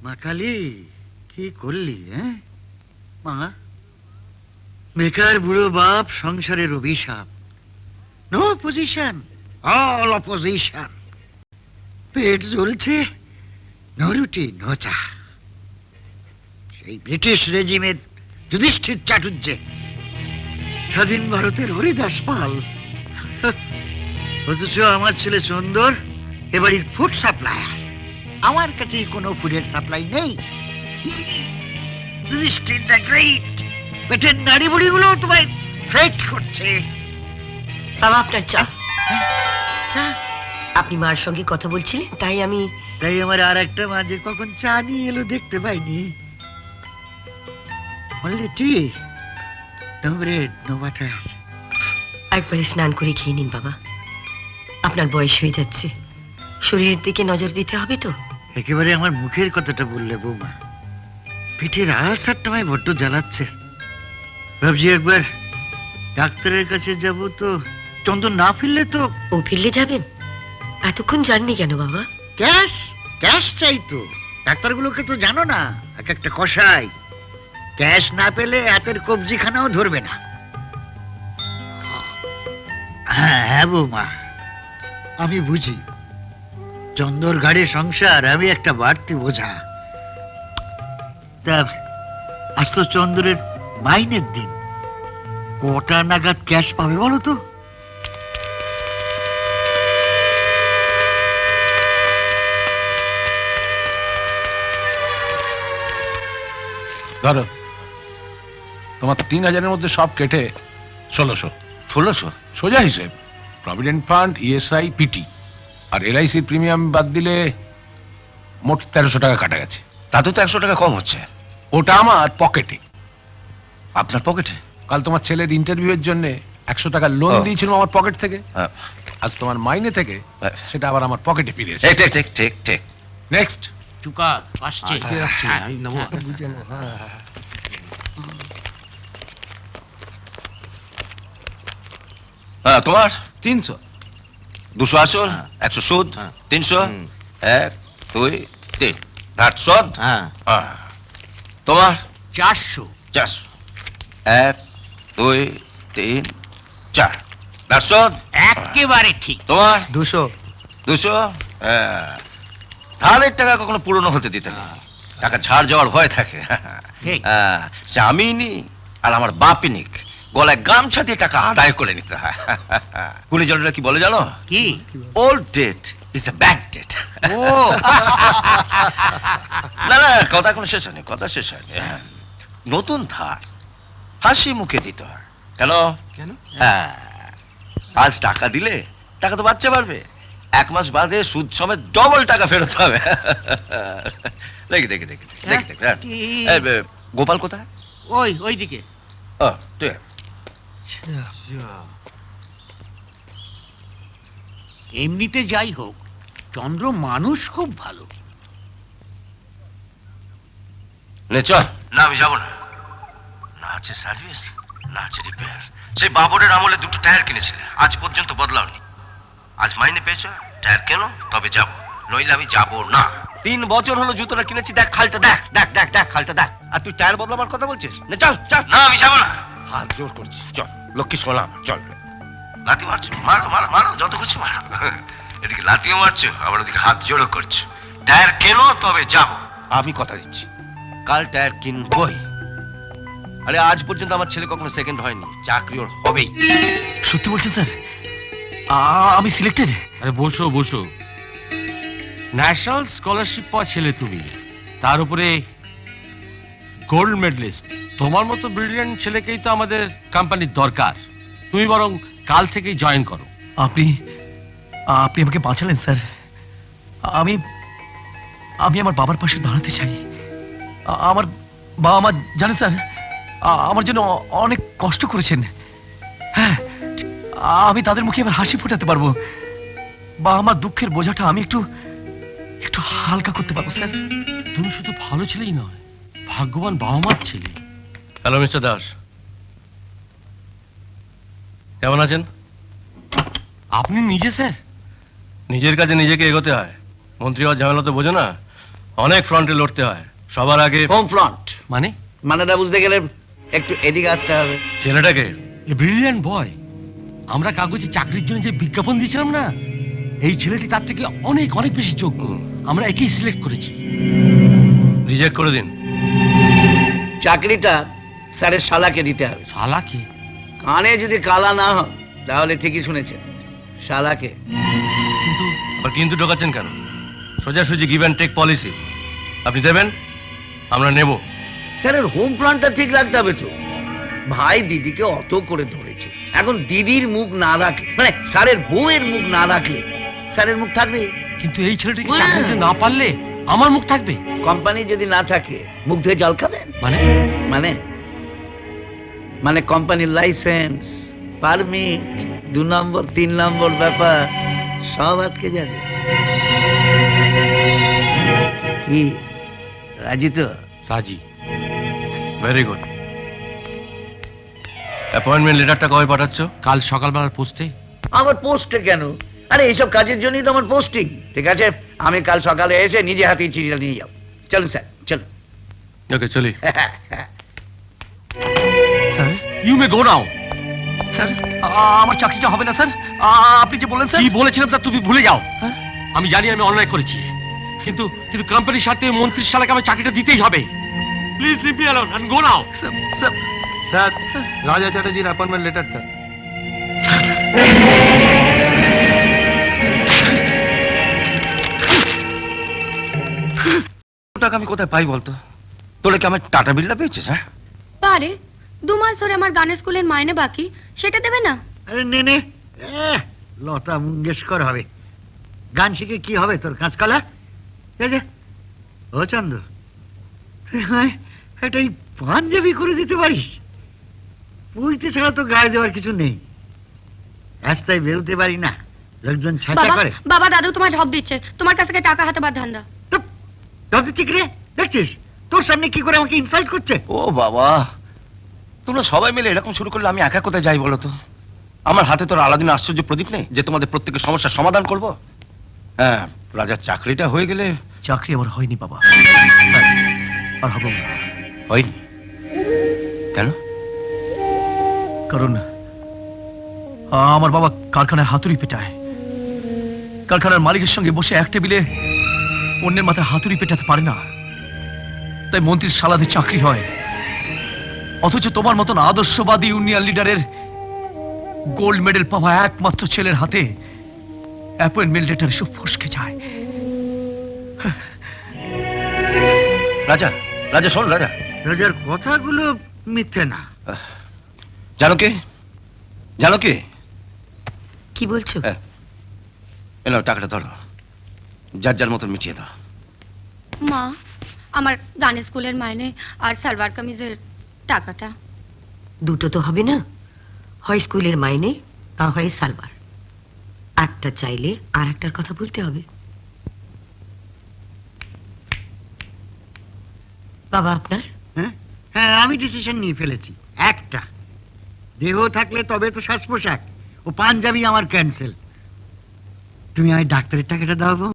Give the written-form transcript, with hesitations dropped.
মা কালী, কি করলি? মা, বেকার বুড়ো বাপ, সংসারের অভিশাপ। No position, all opposition. পেট জ্বলছে, নো রুটি নো চা। সেই ব্রিটিশ রেজিমের যুধিষ্ঠির চাটুর্যে স্বাধীন ভারতের হরিদাস পাল। অথচ আমার ছেলে চন্দর এবাড়ির ফুড সাপ্লায়ার। আমার কাছে কোনো ফুডের সাপ্লাই নেই। যুধিষ্ঠির দ্য গ্রেট পেটের নাড়ি বুড়িগুলো তোমায় থ্রেট করছে। বাবা, আপনার চা। চা? আপনি মার সঙ্গে কথা বলছিলেন, তাই আমার আর একটা মাঝে কখন চা নিয়ে এলো দেখতে পাইনি। অনলি টি, নো ব্রেড নো বাটার। একবারে স্নান করে খেয়ে নিন বাবা। আপনার বয়স হয়ে যাচ্ছে, শরীরের দিকে নজর দিতে হবে তো। একেবারে আমার মুখের কথাটা বললে বৌমা। পিঠের আলসারটা আমায় বড্ড জ্বালাচ্ছে। ভাবছি একবার ডাক্তারের কাছে যাব, তো চন্দন না ফিরলে তো। ও ফিরলে যাবেন? এতক্ষণ যাননি কেন বাবা? ক্যাশ ক্যাশ চাই তো। ডাক্তারগুলোকে তো জানো না, এক একটা কষাই। ক্যাশ না পেলে হাতের কবজিখানাও ধরবে না। হ্যাঁ বৌমা, আমি বুঝি চন্দর ঘাড়ে সংসার, আমি একটা বাড়তি বোঝা। তা আজ তো চন্দরের মাইনের দিন, কটা নাগাদ ক্যাশ পাবে বলো তো? ধরো, তোমার 3000-এর মধ্যে সব কেটে 1600। 1600? সোজা হিসেব। প্রভিডেন্ট ফান্ড, ইএসআই, পিটি আর এলআইসি প্রিমিয়াম বাদ দিলে মোট 1300 টাকা কাটা গেছে। তাতে তো 100 টাকা কম হচ্ছে। ওটা আমার পকেটে। আপনার পকেটে? কাল তোমার ছেলের ইন্টারভিউয়ের জন্য 100 টাকা লোন দিয়েছিলাম আমার পকেট থেকে। আজ তোমার মাইনে থেকে সেটা আবার আমার পকেটে ফিরে এসেছে। ঠিক ঠিক ঠিক ঠিক। নেক্সট। চুকা আসছে। হ্যাঁ, তোমার 300। 200 আসল, 100 সুদ, 300। 1 2 3 ধার শোধ। তোমার 400। 400। 1 2 3 4 ধার শোধ। একেবারে ঠিক। তোমার 200। 200। ধারের টাকা কখনো পুরনো হতে দিতে না, টাকা ঝাড় যাওয়ার ভয় থাকে। ঠিক। সে আমি নি আর আমার বাপই নিক, গলায় গামছা দিয়ে টাকা আদায় করে নিতে হয়। গুণীজনেরা কি বলে জানো? কি? Old date is a bad date. ও না না, কথা কোনো শেষ হয়নি, কথা শেষ হয়নি। নতুন ধার হাসি মুখে দিতে হয়। কেন? হ্যাঁ, আজ টাকা দিলে টাকা তো বাচ্চা পারবে, 1 মাস বাদে সুদ সমেত ডবল টাকা ফেরত হবে। দেখি দেখি দেখি দেখি দেখি। গোপাল কোথায়? ওই দিকে। ও, তুই আয়। এমনিতে যাই হোক, চন্দ্র মানুষ খুব ভালো। নে চল। না, আমি যাবো না। না আছে সার্ভিস, না আছে রিপেয়ার। সেই বাবরের আমলে 2টো টায়ার কিনেছিলে, আজ পর্যন্ত বদলাওনি। আজ মাইনে পেয়েছ, টায়ার কেন, তবে যাব, নইলে আমি যাব না। 3 বছর হলো জুতোটা কিনেছি, দেখ খালটা, দেখ দেখ দেখ দেখ খালটা দেখ, আর তুই টায়ার বদলাবার কথা বলছিস? নে চল চল। না, আমি যাব না। হাত জোর করছি, চল। লক্ষ্মী সোনা, চল। লাথি মারছো, মারো মারো মারো, যত খুশি মারো। এদিকে লাথিও মারছো, আবার ওদিকে হাত জোরও করছো। টায়ার কেন, তবে যাব। আমি কথা দিচ্ছি, কাল টায়ার কিনবই। আরে আজ পর্যন্ত আমার ছেলে কখনো সেকেন্ড হয়নি, চাকরি ওর হবেই। সত্যি বলছেন স্যার? আমি সিলেক্টেড? আরে বসো বসো, ন্যাশনাল স্কলারশিপ পাওয়া ছেলে তুমি, তার উপরে গোল্ড মেডেলিস্ট। তোমার মতো ব্রিলিয়ান্ট ছেলেকেই তো আমাদের কোম্পানির দরকার। তুমি বরং কাল থেকেই জয়েন করো। আপনি আমাকে বাঁচালেন স্যার। আমি আমার বাবার পাশে দাঁড়াতে চাই। আমার বাবা মা জানেন স্যার, আমার জন্য অনেক কষ্ট করেছেন। হ্যাঁ, আমি তাদের মুখে এবার হাসি ফোটাতে পারবো। বা আমার দুঃখের বোঝাটা আমি একটু হালকা করতে পারবো স্যার। তুমি শুধু ভালো ছেলেই নয়, ভাগ্যবান বাবা মার ছেলে। হ্যালো মিস্টার দাস, কেমন আছেন? আপনি নিজে স্যার? নিজের কাজে নিজেকে এগোতে হয়, মন্ত্রী হওয়ার ঝামেলা তো বোঝো না। অনেক ফ্রন্টে লড়তে হয়, সবার আগে হোম ফ্রন্ট মানে মানেটা বুঝতে গেলে একটু এদিকে আসতে হবে। ছেলেটাকে ব্রিলিয়ান্ট বয়। আমরা কাগজে চাকরির জন্য যে বিজ্ঞাপন দিয়েছিলাম না, এই ছেলেটি তার থেকে অনেক অনেক বেশি যোগ্য। আমরা একেই সিলেক্ট করেছি। রিজেক্ট করে দিন। চাকরিটা স্যারের শালাকে দিতে হবে। শালাকে? কানে যদি কালা না হয় তাহলে ঠিকই শুনেছেন, শালাকে। কিন্তু আবার কিন্তু ঢোকাচ্ছেন কেন? সোজাসুজি গিভ অ্যান্ড টেক পলিসি। আপনি দেবেন, আমরা নেব। স্যারের হোম প্ল্যানটা ঠিক রাখতে হবে তো। ভাই দিদিকে অত করে ধরেছে, এখন দিদির মুখ না রাখলে, মানে স্যারের বউয়ের মুখ না রাখলে স্যারের মুখ থাকবে? কিন্তু এই ছেলেটিকে চাকরি দিতে না পারলে আমার মুখ থাকবে। কোম্পানি যদি না থাকে মুখ ধুয়ে জল খাবেন? মানে মানে মানে কোম্পানির লাইসেন্স, পারমিট, 2 নম্বর 3 নম্বর ব্যাপার সব আটকে যাবে। কি রাজি তো? রাজি। Very good. অ্যাপয়েন্টমেন্ট লেটারটা কবে পাঠাচ্ছ? কাল সকালবেলার পোস্টে। আমার পোস্টে কেন? আরে এইসব কাজের জন্যই তো আমার পোস্টিং। ঠিক আছে, আমি কাল সকালে এসে নিজে হাতে চিঠিটা নিয়ে যাও। চলুন স্যার, চলুন। ওকে, চলি। Sir you may go now. Sir আমার চাকরিটা হবে না স্যার। আপনি যে বললেন স্যার। কি বলেছিলাম তা তুমি ভুলে যাও। হ্যাঁ? আমি জানি আমি অন্যায় করেছি, কিন্তু কিন্তু কোম্পানির সাথে মন্ত্রীর শালাকে আমার চাকরিটা দিতেই হবে। Please leave me alone and go now. Sir sir sir Raja চ্যাটার্জির অ্যাপয়েন্টমেন্ট লেটারটা। টাকা আমি কোথায় পাই বলতো? তোরা কি আমার টাটা বিলটা পেয়েছিস? হ্যাঁ, পারে 2 মাস ধরে আমার গানের স্কুলের মাইনে বাকি, সেটা দেবে না? আরে নে নে, লতা মঙ্গেশকর হবে। গান শিখে কি হবে তোর? কাঁচকলা? যা যা। ও চন্দ্র, তুই আমায় একটা এই পাঞ্জাবি করে দিতে পারিস? পুইতে ছাড়া তো গায়ে দেওয়ার কিছু নেই। রাস্তায় বেরোতে পারি না, লোকজন ছাঁচা বাবা করে। বাবা দাদু তোমার ঢপ দিচ্ছে, তোমার কাছ থেকে টাকা হাতে বাদ ধান্দা। ঢপ দিচ্ছি কি রে? দেখছিস তোর সামনে কি করে আমাকে ইনসাল্ট করছে? ও বাবা, তোমরা সবাই মিলে এরকম শুরু করলে আমি একা কোথায় যাই বলো তো? আমার হাতে তোর আলাদিন আশ্চর্য প্রদীপ নেই যে তোমাদের প্রত্যেকের সমস্যার সমাধান করব? হ্যাঁ, রাজার চাকরিটা হয়ে গেলে। চাকরি আমার হয়নি বাবা, আর হবে না। হয়নি কেন? কারণ আমার বাবা কারখানায় হাতুড়ি পেটায়। কারখানার মালিকের সঙ্গে বসে এক টেবিলে অন্যের মাথায় হাতুড়ি পেটাতে পারে না, তাই মন্ত্রীর শালাদের চাকরি হয়। অথচ তোমার মতন আদর্শবাদী ইউনিয়ন লিডারের গোল্ড মেডেল পাওয়া একমাত্র ছেলের হাতে অ্যাপয়েন্টমেন্ট লেটার এসব ফসকে যায়। রাজা, রাজা শোন রাজা। রাজার কথাগুলো মিথ্যে না। জানো কি, জানো কি? কি বলছো? এলো টাকাটা ধরো, যার যার মতন মিটিয়ে দাও। মা, আমার গানের স্কুলের মাইনে আর সালোয়ার কামিজের টাকাটা। দুটো তো হবে না, হয় স্কুলের মাইনে না হয় সালবার। একটা চাইলে আর একটার কথা বলতে হবে। বাবা আপনার? হ্যাঁ হ্যাঁ, আমি ডিসিশন নিয়ে ফেলেছি। একটা দেহ থাকলে তবে তো সাজ পোশাক, ও পাঞ্জাবি আমার ক্যান্সেল। তুমি আমায় ডাক্তারের টাকাটা দাও গো।